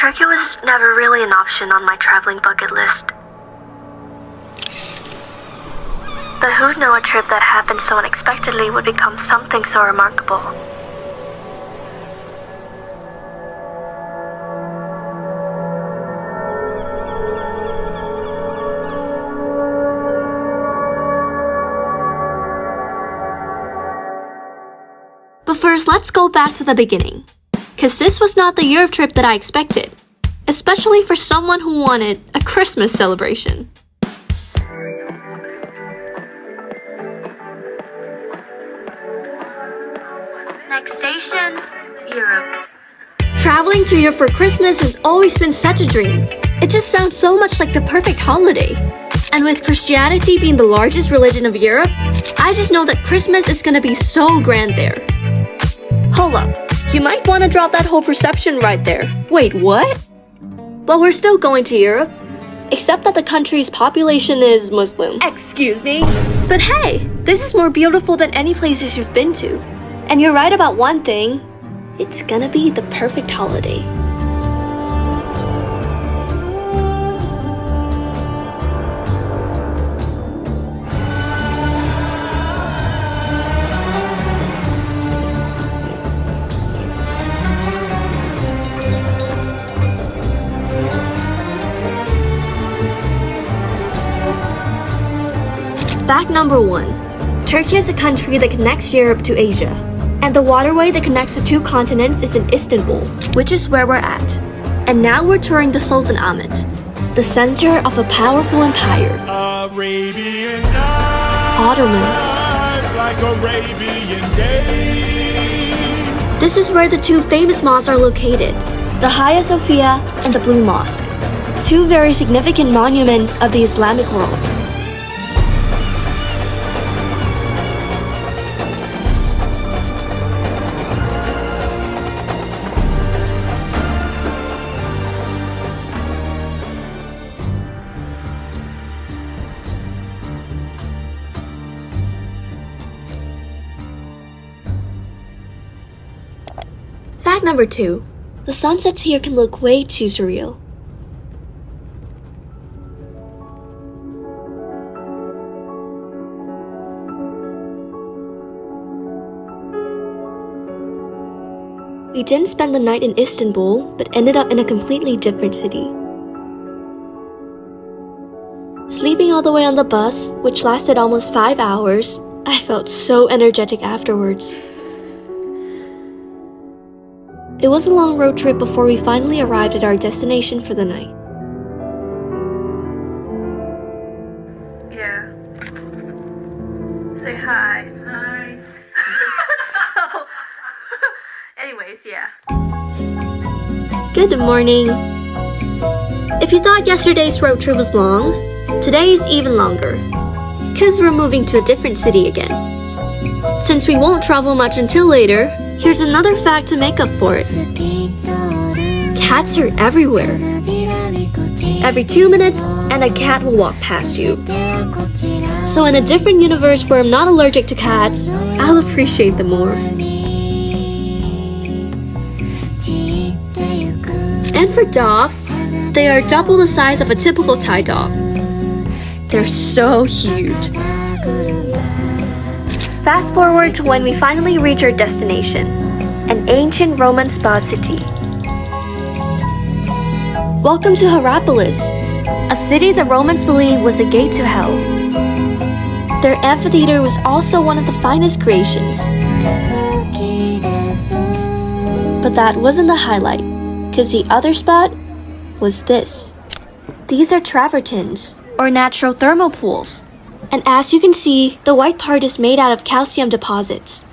Turkey was never really an option on my traveling bucket list. But who'd know a trip that happened so unexpectedly would become something so remarkable? But first, let's go back to the beginning. Cause this was not the Europe trip that I expected. Especially for someone who wanted a Christmas celebration. Next station, Europe. Traveling to Europe for Christmas has always been such a dream. It just sounds so much like the perfect holiday. And with Christianity being the largest religion of Europe, I just know that Christmas is gonna be so grand there. Hold up, you might want to drop that whole perception right there. Wait, what? Well, we're still going to Europe, except that the country's population is Muslim. Excuse me? But hey, this is more beautiful than any places you've been to. And you're right about one thing, it's gonna be the perfect holiday. Fact number 1. Turkey is a country that connects Europe to Asia. And the waterway that connects the two continents is in Istanbul, which is where we're at. And now we're touring the Sultanate, the center of a powerful empire. Arabian Nights, Ottoman. like Arabian days. This is where the two famous mosques are located, the Hagia Sophia and the Blue Mosque, two very significant monuments of the Islamic world. Fact number 2. The sunsets here can look way too surreal. We didn't spend the night in Istanbul, but ended up in a completely different city. Sleeping all the way on the bus, which lasted almost 5 hours, I felt so energetic afterwards. It was a long road trip before we finally arrived at our destination for the night. Yeah. Say hi. Hi. So, anyways, yeah. Good morning. If you thought yesterday's road trip was long, today's even longer. Cause we're moving to a different city again. Since we won't travel much until later, here's another fact to make up for it. Cats are everywhere. Every 2 minutes, and a cat will walk past you. So in a different universe where I'm not allergic to cats, I'll appreciate them more. And for dogs, they are double the size of a typical Thai dog. They're so huge. Fast forward to when we finally reach our destination, an ancient Roman spa city. Welcome to Hierapolis, a city the Romans believed was a gate to hell. Their amphitheater was also one of the finest creations. But that wasn't the highlight, cause the other spot was this. These are travertins, or natural thermal pools. And as you can see, the white part is made out of calcium deposits.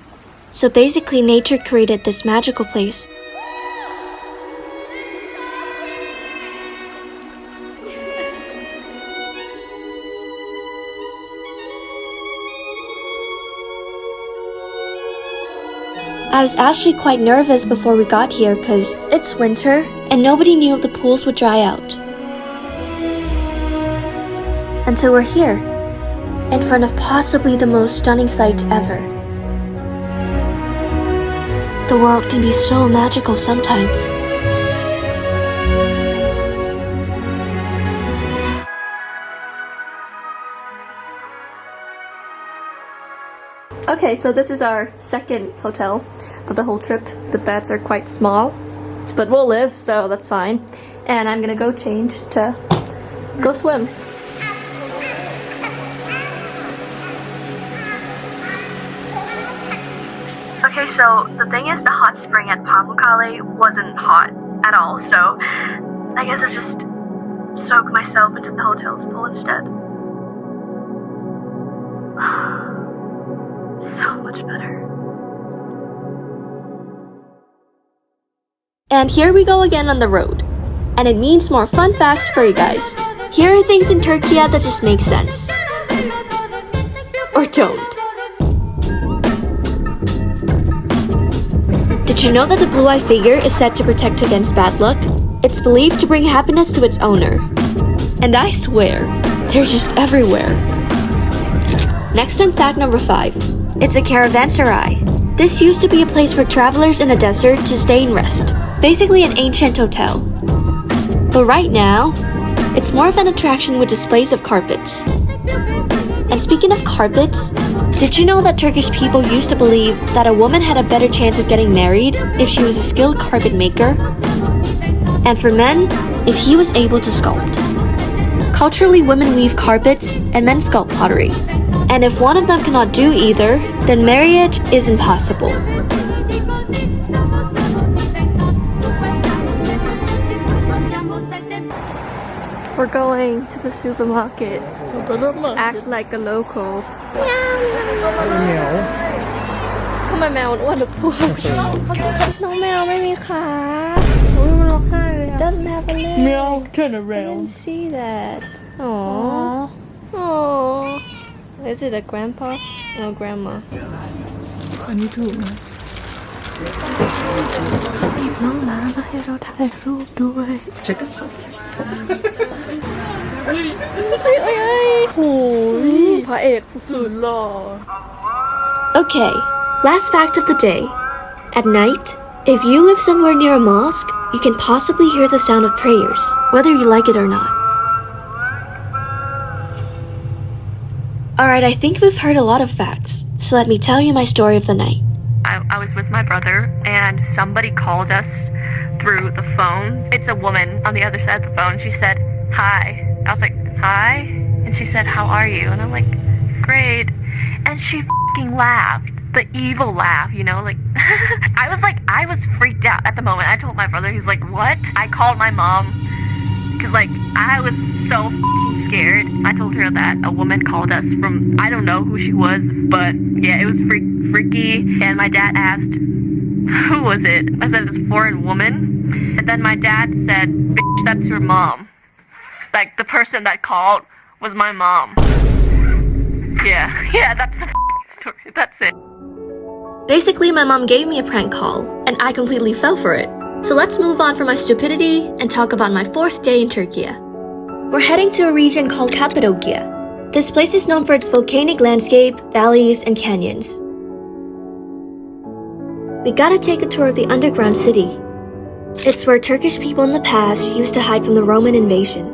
So basically nature created this magical place. I was actually quite nervous before we got here because it's winter and nobody knew if the pools would dry out. Until we're here, in front of possibly the most stunning sight ever. The world can be so magical sometimes. Okay, so this is our second hotel of the whole trip. The beds are quite small, but we'll live, so that's fine. And I'm gonna go change to go swim. Okay, so the thing is, the hot spring at Pamukkale wasn't hot at all, so I guess I'll just soak myself into the hotel's pool instead. So much better. And here we go again on the road. And it means more fun facts for you guys. Here are things in Turkey that just make sense. Or don't. Did you know that the blue eye figure is said to protect against bad luck? It's believed to bring happiness to its owner. And I swear, they're just everywhere. Next on fact number 5. It's a caravanserai. This used to be a place for travelers in the desert to stay and rest. Basically an ancient hotel. But right now, it's more of an attraction with displays of carpets. And speaking of carpets, did you know that Turkish people used to believe that a woman had a better chance of getting married if she was a skilled carpet maker? And for men, if he was able to sculpt. Culturally, women weave carpets and men sculpt pottery. And if one of them cannot do either, then marriage is impossible. We're going to the supermarket. Act like a local. ทำไมแมวอ้วนแบบตัวน้องแมวไม่มีขามันร้องไห้เลย Doesn't have a leg. Meow, turn I around. didn't see that. Aww. Aww. Is it a grandpa? No, grandma. อันนี้ถูกนะ หยิบน้องหมามาให้เราถ่ายรูปด้วย Check us out. โอ้ยพระเอกสุดหล่อ Okay, last fact of the day. At night, if you live somewhere near a mosque, you can possibly hear the sound of prayers, whether you like it or not. Alright, I think we've heard a lot of facts, so let me tell you my story of the night. I was with my brother and somebody called us through the phone. It's a woman on the other side of the phone. She said, "Hi." I was like, "Hi?" And she said, "How are you?" And I'm like, "Great." And she fucking laughed. The evil laugh, you know, like I was freaked out at the moment. I told my brother, he's like, "What?" I called my mom because like I was so fucking scared. I told her that a woman called us from, I don't know who she was, but yeah, it was freaky. And my dad asked, "Who was it?" I said, "It's a foreign woman." And then my dad said, "Bitch, that's your mom." Like the person that called was my mom. Yeah, that's the story. That's it. Basically, my mom gave me a prank call, and I completely fell for it. So let's move on from my stupidity and talk about my 4th day in Turkey. We're heading to a region called Cappadocia. This place is known for its volcanic landscape, valleys, and canyons. We gotta take a tour of the underground city. It's where Turkish people in the past used to hide from the Roman invasion.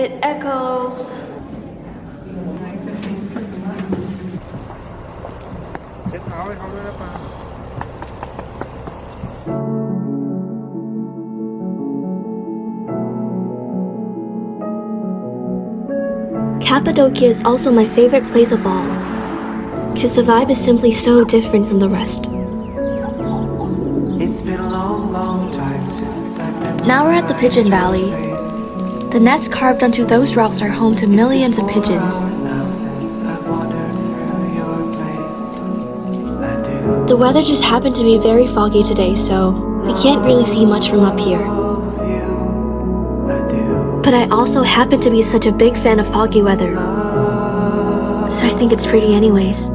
It echoes. Cappadocia is also my favorite place of all, because the vibe is simply so different from the rest. It's been a long, long time since I've been. Now we're at the Pigeon Valley. The nests carved onto those rocks are home to millions of pigeons. Now since I've wandered through your place. I do The weather just happened to be very foggy today, so we can't really see much from up here. love you. I do But I also happen to be such a big fan of foggy weather, so I think it's pretty anyways.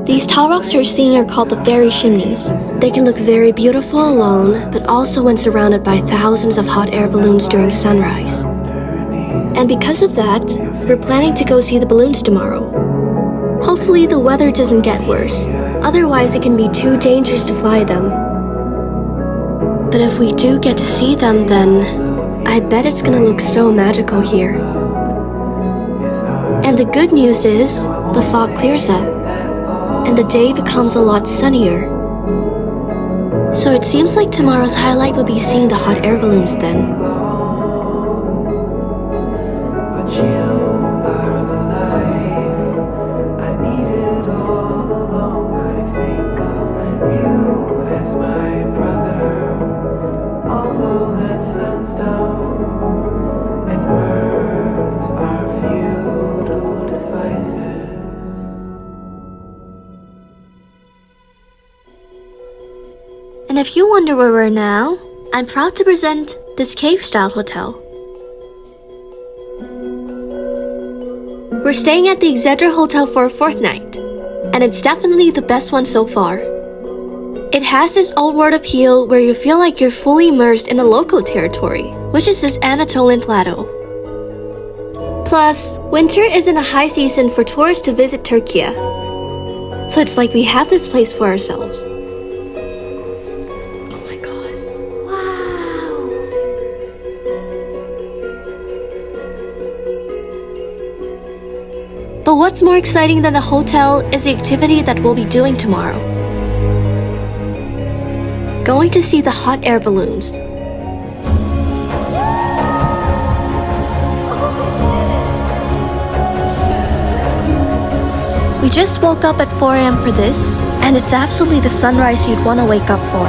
These tall rocks you're seeing are called the fairy chimneys. They can look very beautiful alone, but also when surrounded by thousands of hot air balloons during sunrise. And because of that, we're planning to go see the balloons tomorrow. Hopefully the weather doesn't get worse, otherwise it can be too dangerous to fly them. But if we do get to see them, then I bet it's gonna look so magical here. And the good news is, the fog clears up, and the day becomes a lot sunnier. So it seems like tomorrow's highlight will be seeing the hot air balloons then. But you are the life I needed all along. I think of you as my brother, although that sounds dumb, and words are futile devices. And if you wonder where we're now, I'm proud to present this cave-style hotel. We're staying at the Excedra Hotel for a fourth night, and it's definitely the best one so far. It has this old world appeal where you feel like you're fully immersed in the local territory, which is this Anatolian plateau. Plus, winter isn't a high season for tourists to visit Turkey, so it's like we have this place for ourselves. Oh my god. Wow. But what's more exciting than the hotel is the activity that we'll be doing tomorrow. Going to see the hot air balloons. We just woke up at 4 a.m. for this, and it's absolutely the sunrise you'd want to wake up for.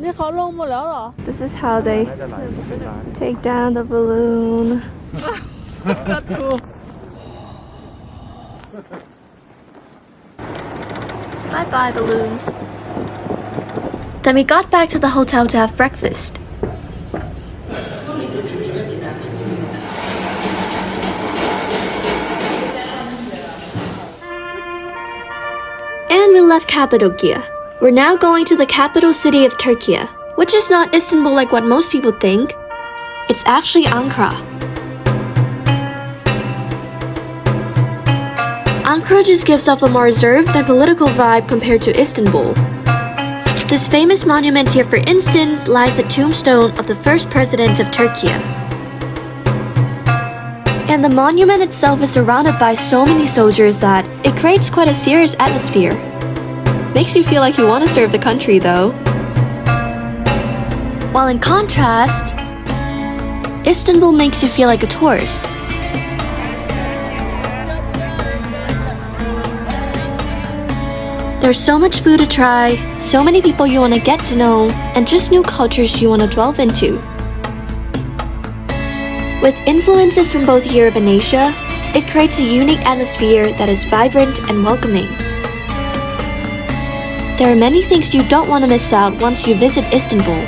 นี่เขาลงหมดแล้วเหรอ This is how they take down the balloon. Bye-bye, balloons. Then we got back to the hotel to have breakfast. And we left Cappadocia. We're now going to the capital city of Turkey, which is not Istanbul like what most people think. It's actually Ankara. Ankara just gives off a more reserved and political vibe compared to Istanbul. This famous monument here, for instance, lies the tombstone of the first president of Turkey. And the monument itself is surrounded by so many soldiers that it creates quite a serious atmosphere. Makes you feel like you want to serve the country though. While in contrast, Istanbul makes you feel like a tourist. There's so much food to try, so many people you want to get to know, and just new cultures you want to delve into. With influences from both Europe and Asia, it creates a unique atmosphere that is vibrant and welcoming. There are many things you don't want to miss out once you visit Istanbul.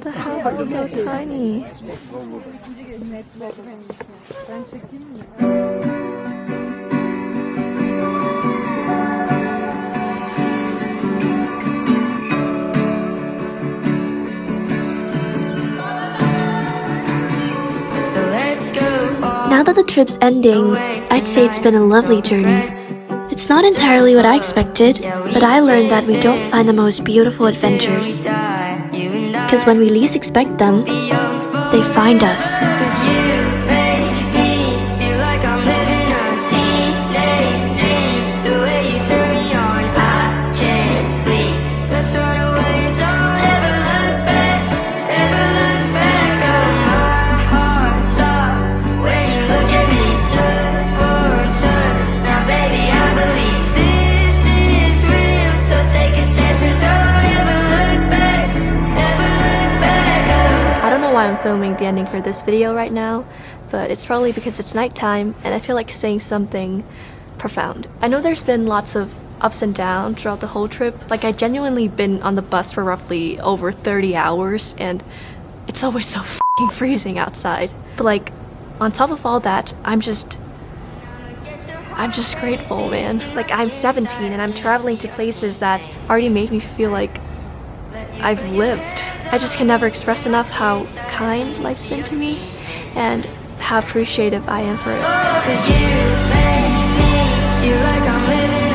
The house It's so tiny. Now that the trip's ending, I'd say it's been a lovely journey. It's not entirely what I expected, but I learned that we don't find the most beautiful adventures. Because when we least expect them, they find us. I'm filming the ending for this video right now, but it's probably because it's nighttime and I feel like saying something profound. I know there's been lots of ups and downs throughout the whole trip. Like, I genuinely been on the bus for roughly over 30 hours and it's always so f***ing freezing outside. But like, on top of all that, I'm just grateful, man. Like, I'm 17 and I'm traveling to places that already made me feel like I've lived. I just can never express enough how kind life's been to me and how appreciative I am for it. 'Cause you make me feel like I'm living